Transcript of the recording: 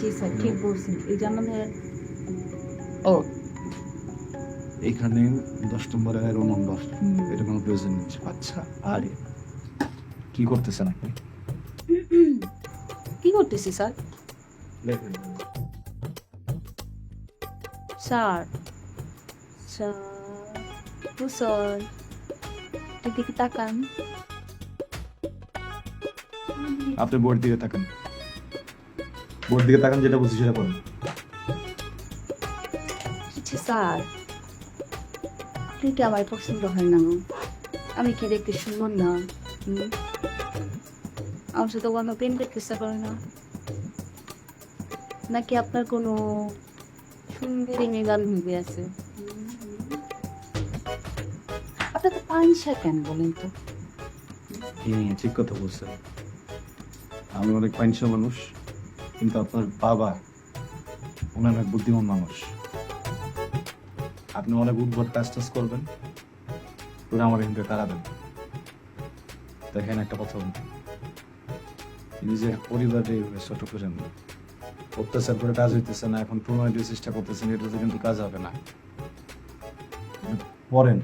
জি sir ঠিক বলছেন এই জন্য ও এখানে 10 নম্বরে রোল নম্বর এটা কোনো প্রয়োজন নেই। আচ্ছা আরে কি করতেছেন আপনি? কি করতেছি স্যার স্যার স্যার ও স্যার এদিকে তাকান আপনি বোর্ড দিকে তাকান, বোর্ড দিকে তাকান, যেটা বলছি সেটা করুন। আচ্ছা স্যার আপনি কি আমার পছন্দ হয় না? আমি কি দেখতে সুন্দর না? আমার সাথে কোনো পেন দেখতে ইচ্ছা করে না? নাকি আপনার কোনো সুন্দরী মেয়ে বান্ধবী আছে? আপনার তো পাংশা কেন বলেন তো? ঠিক কথা বলছেন, আমি অনেক পাইনসা মানুষ, কিন্তু আপনার বাবা উনি অনেক বুদ্ধিমান মানুষ। আপনি অনেক উদ্ভট কাজ টাজ করবেন, পুরো আমার কিন্তু তাড়াবেন। দেখেন একটা কথা বলতে, নিজের পরিবারে এইভাবে ছোট করেন না। অত্যাচার করে কাজ হইতেছে না, এখন প্রণয় দিয়ে চেষ্টা করতেছেন, এটাতে কিন্তু কাজ হবে না। পড়েন,